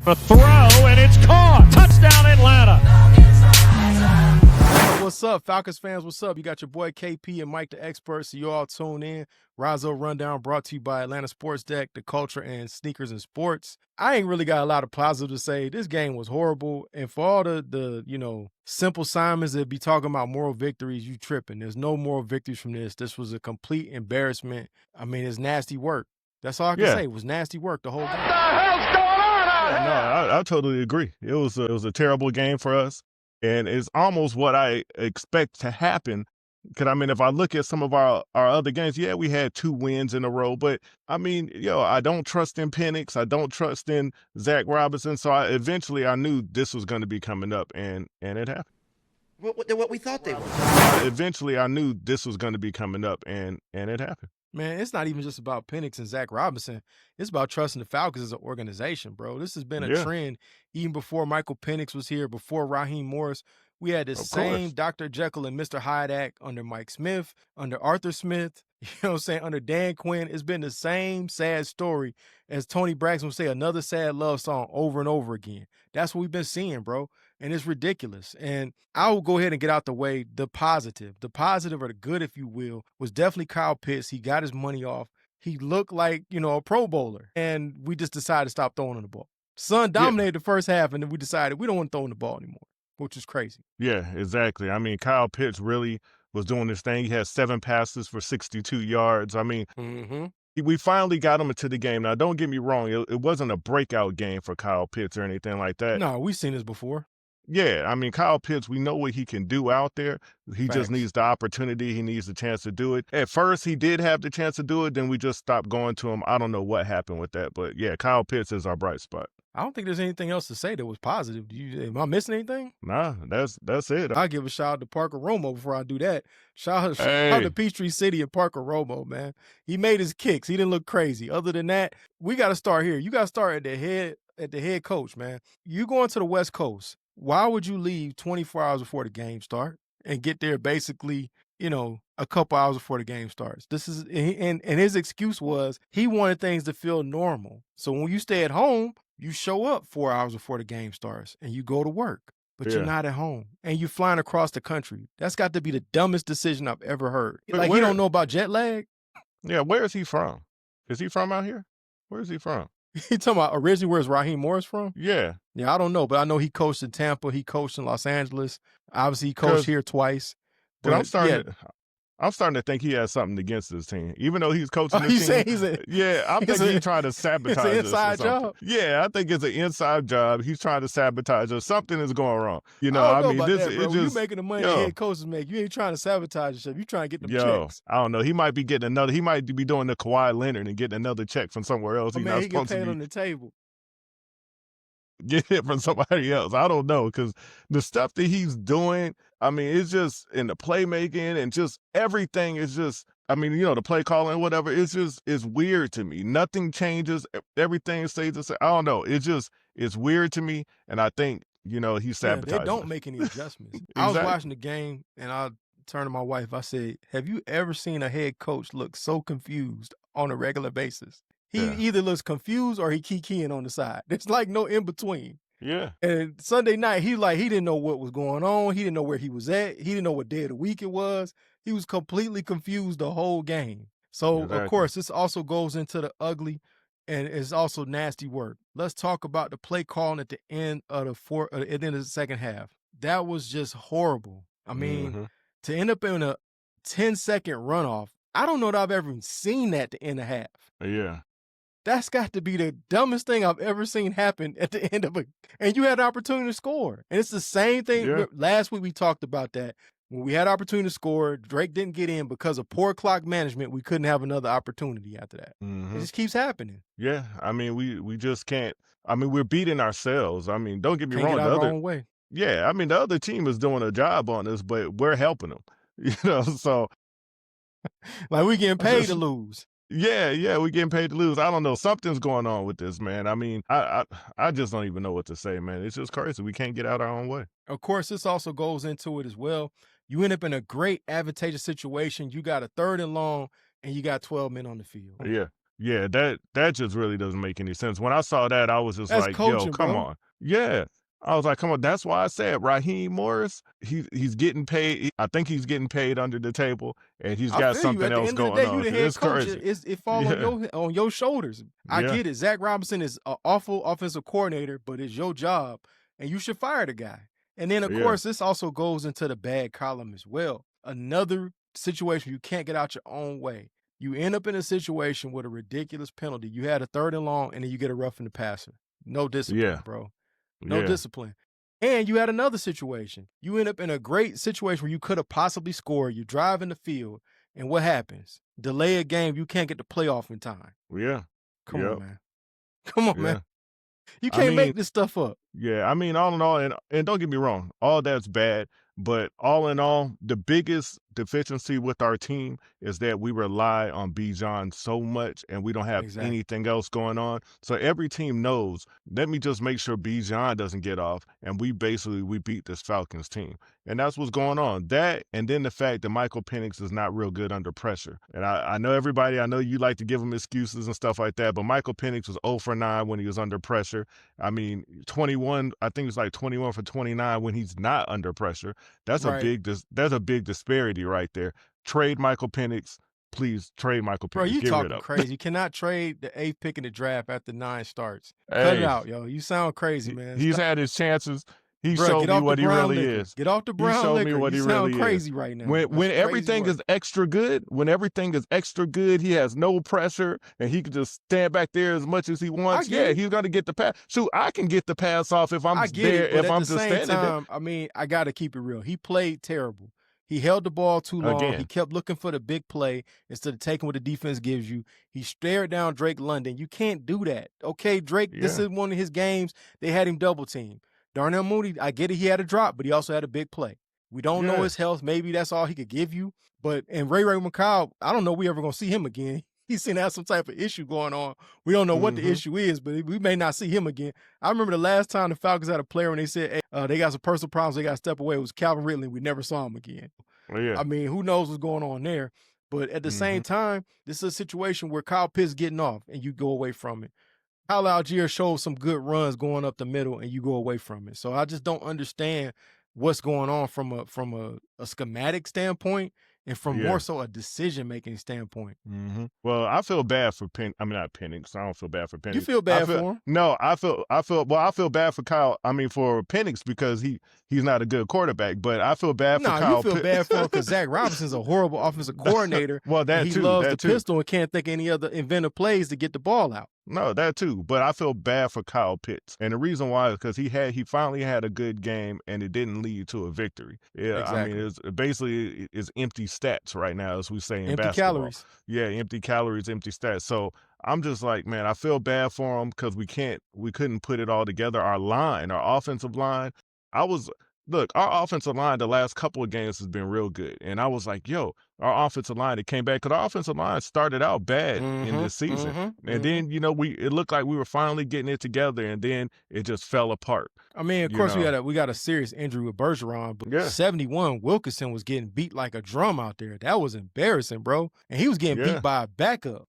A throw, and it's caught. Touchdown, Atlanta. What's up, Falcons fans? What's up? You got your boy KP and Mike the Expert, so you all tune in. Razo Rundown brought to you by Atlanta Sports Deck, the culture and sneakers and sports. I ain't really got a lot of positive to say. This game was horrible, and for all the simple Simons that be talking about moral victories, you tripping. There's no moral victories from this. This was a complete embarrassment. I mean, it's nasty work. That's all I can say. It was nasty work the whole game. What the hell's going on out here? No, I totally agree. It was a terrible game for us, and it's almost what I expect to happen. Because, I mean, if I look at some of our other games, yeah, we had 2 wins in a row. But, I mean, I don't trust in Penix. I don't trust in Zac Robinson. So eventually I knew this was going to be coming up, and it happened. What we thought they were. Eventually I knew this was going to be coming up, and it happened. Man, it's not even just about Penix and Zac Robinson. It's about trusting the Falcons as an organization, bro. This has been a trend even before Michael Penix was here, before Raheem Morris. We had the same Dr. Jekyll and Mr. Hyde act under Mike Smith, under Arthur Smith, under Dan Quinn. It's been the same sad story as Tony Braxton would say, another sad love song over and over again. That's what we've been seeing, bro. And it's ridiculous. And I will go ahead and get out the way. The positive or the good, if you will, was definitely Kyle Pitts. He got his money off. He looked like, a Pro Bowler. And we just decided to stop throwing on the ball. Son dominated the first half, and then we decided we don't want to throw on the ball anymore, which is crazy. Yeah, exactly. I mean, Kyle Pitts really was doing this thing. He had 7 passes for 62 yards. I mean, we finally got him into the game. Now, don't get me wrong. It wasn't a breakout game for Kyle Pitts or anything like that. No, we've seen this before. Yeah, I mean, Kyle Pitts, we know what he can do out there. He just needs the opportunity. He needs the chance to do it. At first, he did have the chance to do it. Then we just stopped going to him. I don't know what happened with that. But, yeah, Kyle Pitts is our bright spot. I don't think there's anything else to say that was positive. Am I missing anything? Nah, that's it. I'll give a shout out to Parker Romo before I do that. Shout out to Peachtree City and Parker Romo, man. He made his kicks. He didn't look crazy. Other than that, we got to start here. You got to start at the head coach, man. You going to the West Coast. Why would you leave 24 hours before the game start and get there basically, a couple hours before the game starts? And his excuse was he wanted things to feel normal. So when you stay at home, you show up 4 hours before the game starts and you go to work, but you're not at home and you're flying across the country. That's got to be the dumbest decision I've ever heard. But you don't know about jet lag? Yeah, where is he from? Is he from out here? Where is he from? You talking about originally where's Raheem Morris from? Yeah. Yeah, I don't know, but I know he coached in Tampa. He coached in Los Angeles. Obviously, he coached here twice. But I'm starting to think he has something against his team, even though he's coaching the you team. Saying I think he's trying to sabotage us. It's an inside job. Yeah, I think it's an inside job. He's trying to sabotage us. Something is going wrong. I don't know about that, bro. You making the money the head coaches make. You ain't trying to sabotage yourself. You trying to get them checks. I don't know. He might be getting another. He might be doing the Kawhi Leonard and getting another check from somewhere else. He's not he supposed get paid to be on the table. Get it from somebody else. I don't know, because the stuff that he's doing, I mean, it's just in the playmaking and just everything is just, I mean, the play calling, whatever, it's weird to me. Nothing changes. Everything stays the same. I don't know. It's weird to me. And I think, he's sabotaging. They don't make any adjustments. I was watching the game and I turned to my wife. I said, have you ever seen a head coach look so confused on a regular basis? He either looks confused or he kikiing on the side. There's like no in between. Yeah. And Sunday night, he didn't know what was going on. He didn't know where he was at. He didn't know what day of the week it was. He was completely confused the whole game. So, Of course, this also goes into the ugly and it's also nasty work. Let's talk about the play calling at the end of the second half. That was just horrible. I mean, to end up in a 10-second runoff, I don't know that I've ever seen that to end a half. Yeah. That's got to be the dumbest thing I've ever seen happen at the end of it. And you had an opportunity to score. And it's the same thing. Yeah. Last week we talked about that. When we had opportunity to score, Drake didn't get in because of poor clock management. We couldn't have another opportunity after that. It just keeps happening. Yeah. I mean, we just can't. I mean, we're beating ourselves. I mean, don't get me wrong. Get out of our own way. Yeah. I mean, the other team is doing a job on us, but we're helping them. So. Like we getting paid to lose. Yeah, we're getting paid to lose. I don't know. Something's going on with this, man. I mean, I just don't even know what to say, man. It's just crazy. We can't get out our own way. Of course, this also goes into it as well. You end up in a great advantageous situation. You got a 3rd and long, and you got 12 men on the field. Yeah. Yeah, that just really doesn't make any sense. When I saw that, I was just That's like, coaching, yo, come bro. on. Yeah. I was like, come on. That's why I said Raheem Morris, he's getting paid. I think he's getting paid under the table, and he's I got feel you. something At the else end of the going day, you on. the head It's coach. crazy. It falls Yeah. on your shoulders. I Yeah. get it. Zac Robinson is an awful offensive coordinator, but it's your job, and you should fire the guy. And then, of Yeah. course, this also goes into the bad column as well. Another situation you can't get out your own way. You end up in a situation with a ridiculous penalty. You had a 3rd and long, and then you get a roughing the passer. No discipline, Yeah. bro. No Yeah. discipline. And you had another situation. You end up in a great situation where you could have possibly scored. You drive in the field, and what happens? Delay a game. You can't get the playoff in time. Yeah. Come Yep. on, man. Come on, Yeah. man. You I can't mean, make this stuff up. yeah, I mean, all in all, and don't get me wrong, all that's bad. But all in all, the biggest deficiency with our team is that we rely on Bijan so much and we don't have Exactly. anything else going on. So every team knows, let me just make sure Bijan doesn't get off. And we beat this Falcons team. And that's what's going on. That, and then the fact that Michael Penix is not real good under pressure. And I know I know you like to give him excuses and stuff like that, but Michael Penix was 0 for 9 when he was under pressure. I mean, 21, I think it's like 21 for 29 when he's not under pressure. That's Right. a big disparity right there. Trade Michael Penix. Please trade Michael Penix. Bro, you Get rid talking of him. crazy. You cannot trade the 8th pick in the draft after 9 starts. Cut it Hey, out, yo. You sound crazy, man. he's Stop. had his chances. He Bro, showed get me off what the he brown really liquor. is. Get off the He brown showed me liquor. what You he sound really is. crazy right now. When That's crazy everything work. is extra good, he has no pressure and he can just stand back there as much as he wants. get Yeah, it. he's gonna get the pass. Shoot, I can get the pass off if I'm I get there. it, but If at I'm the just same standing there. time, I mean, I got to keep it real. He played terrible. He held the ball too long. He Again. kept looking for the big play instead of taking what the defense gives you. He stared down Drake London. You can't do that. Okay, Drake, this Yeah. is one of his games. They had him double team. Darnell Mooney, I get it. He had a drop, but he also had a big play. We don't know Yeah. his health. Maybe that's all he could give you. But and Ray McCall, I don't know we ever gonna see him again. He seems to have some type of issue going on. We don't know what the issue is, but we may not see him again. I remember the last time the Falcons had a player and they said, hey, they got some personal problems, they got to step away. It was Calvin Ridley. We never saw him again. Yeah. I mean, who knows what's going on there? But at the same time, this is a situation where Kyle Pitts getting off and you go away from it. Kyle Algier showed some good runs going up the middle and you go away from it. So I just don't understand what's going on from a schematic standpoint and from more so a decision-making standpoint. Well, I feel bad for not Penix. I don't feel bad for Penix. You feel bad for him? No, I feel bad for Kyle. I mean, for Penix because he's not a good quarterback. But I feel bad for Kyle. No, you feel bad for him because Zac Robinson's a horrible offensive coordinator. Well, that he too. loves that the too. pistol and can't think of any other inventive plays to get the ball out. No, that too. But I feel bad for Kyle Pitts. And the reason why is because he finally had a good game and it didn't lead to a victory. Yeah, Exactly. I mean, it's basically empty stats right now, as we say in Empty basketball. calories. Yeah, empty calories, empty stats. So I'm just like, man, I feel bad for him because we couldn't put it all together. Our offensive line, our offensive line the last couple of games has been real good. And I was like, yo, our offensive line, it came back because our offensive line started out bad in this season. And then, it looked like we were finally getting it together and then it just fell apart. I mean, of course, we got a serious injury with Bergeron, but 71, Wilkinson was getting beat like a drum out there. That was embarrassing, bro. And he was getting beat by a backup.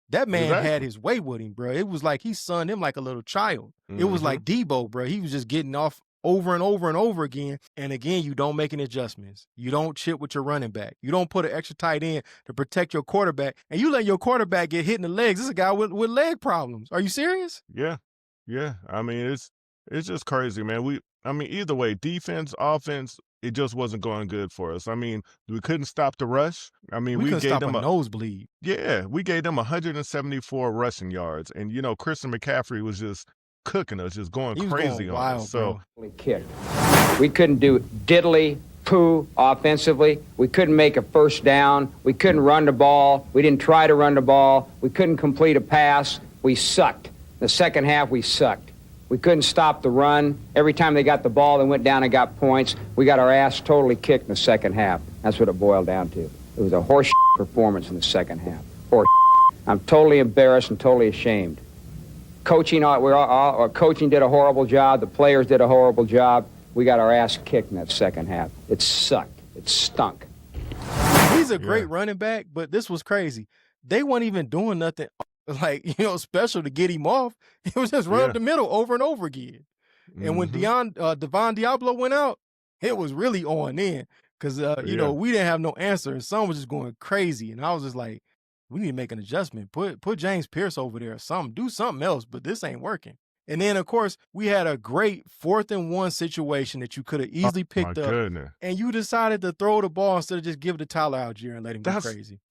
That man had his way with him, bro. It was like he sunned him like a little child. It was like Debo, bro. He was just getting off over and over and over again. And again, you don't make any adjustments. You don't chip with your running back. You don't put an extra tight end to protect your quarterback. And you let your quarterback get hit in the legs. This is a guy with leg problems. Are you serious? Yeah. Yeah. I mean, it's just crazy, man. Either way, defense, offense, it just wasn't going good for us. I mean, we couldn't stop the rush. I mean, we gave stop them a nosebleed. Yeah, we gave them 174 rushing yards. And, Christian McCaffrey was just cooking us, just going crazy on us. So, we couldn't do diddly poo offensively. We couldn't make a first down. We couldn't run the ball. We didn't try to run the ball. We couldn't complete a pass. We sucked. The second half, we sucked. We couldn't stop the run. Every time they got the ball, they went down and got points. We got our ass totally kicked in the second half. That's what it boiled down to. It was a horse performance in the second half. Horse. I'm totally embarrassed and totally ashamed. Coaching did a horrible job. The players did a horrible job. We got our ass kicked in that second half. It sucked. It stunk. He's a great running back, but this was crazy. They weren't even doing nothing like, special to get him off. It was just run up the middle over and over again. And when Devon Diablo went out, it was really on in because, we didn't have no answer. And some was just going crazy. And I was just like, we need to make an adjustment. Put James Pierce over there or something. Do something else, but this ain't working. And then, of course, we had a great 4th and 1 situation that you could have easily picked up. Goodness. And you decided to throw the ball instead of just give it to Tyler Algier and let him go crazy.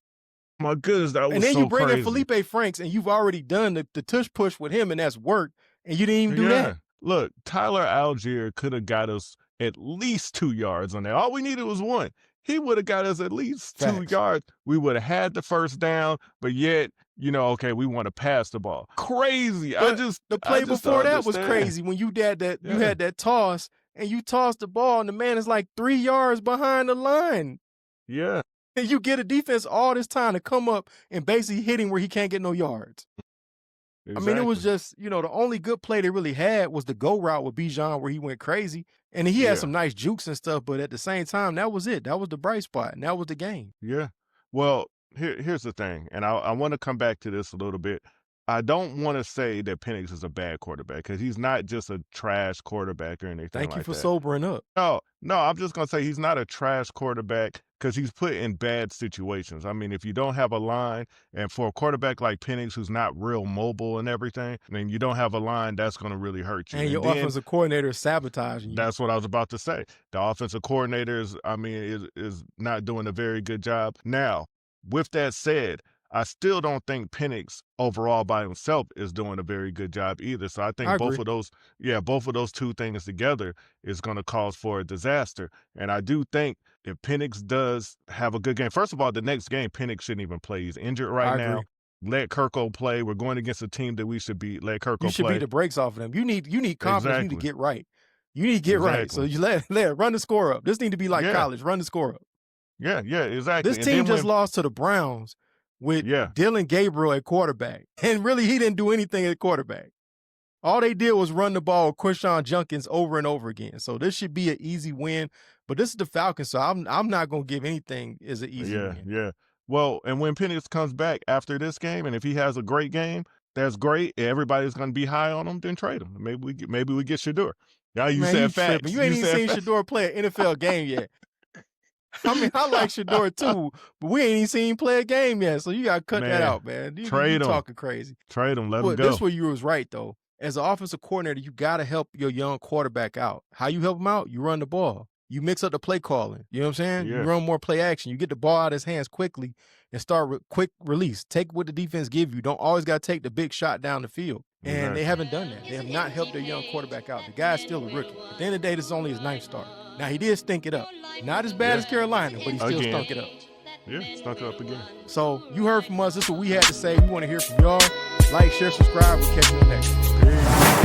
My goodness, that was so crazy. And then you bring in Felipe Franks, and you've already done the tush push with him, and that's worked, and you didn't even do that. Look, Tyler Algier could have got us at least 2 yards on that. All we needed was 1. He would have got us at least 2 yards. We would have had the first down, but yet, okay, we want to pass the ball. Crazy. But the play before that was crazy when you did that. You had that toss, and you tossed the ball, and the man is like 3 yards behind the line. Yeah. And you get a defense all this time to come up and basically hit him where he can't get no yards. Exactly. I mean, it was just, the only good play they really had was the go route with Bijan where he went crazy. And he had some nice jukes and stuff, but at the same time, that was it. That was the bright spot, and that was the game. Yeah. Well, here's the thing, and I want to come back to this a little bit. I don't want to say that Penix is a bad quarterback because he's not just a trash quarterback or anything like that. Thank you for sobering up. No, I'm just going to say he's not a trash quarterback because he's put in bad situations. I mean, if you don't have a line, and for a quarterback like Penix who's not real mobile and everything, then you don't have a line, that's going to really hurt you. And your offensive coordinator is sabotaging you. That's what I was about to say. The offensive coordinator is not doing a very good job. Now, with that said, I still don't think Penix overall by himself is doing a very good job either. So I think both of those two things together is going to cause for a disaster. And I do think if Penix does have a good game, first of all, the next game, Penix shouldn't even play. He's injured right now. Let Kirko play. We're going against a team that we should beat. Let Kirko play. You should beat the brakes off of them. You need confidence. You need to get right. You need to get right. So you let run the score up. This need to be like college. Run the score up. Yeah, exactly. This team just lost to the Browns with Dylan Gabriel at quarterback. And really, he didn't do anything at quarterback. All they did was run the ball with Quinshon Judkins over and over again. So this should be an easy win. But this is the Falcons, so I'm not going to give anything as an easy win. Yeah. Well, and when Penix comes back after this game, and if he has a great game, that's great. Everybody's going to be high on him, then trade him. Maybe we get Shedeur. Yeah, you said facts. You ain't even seen Shedeur play an NFL game yet. I mean, I like Shedeur too, but we ain't even seen him play a game yet. So you got to cut that out, man. Trade him. Talking crazy. Trade him. Let him go. This where you was right, though. As an offensive coordinator, you got to help your young quarterback out. How you help him out? You run the ball. You mix up the play calling. You know what I'm saying? Yeah. You run more play action. You get the ball out of his hands quickly and start with quick release. Take what the defense give you. Don't always got to take the big shot down the field. And they haven't done that. They have not helped their young quarterback out. The guy's still a rookie. At the end of the day, this is only his 9th start. Now, he did stink it up. Not as bad as Carolina, but he still stunk it up. Yeah, stunk it up again. So you heard from us. This is what we had to say. We want to hear from y'all. Like, share, subscribe. We'll catch you in the next one.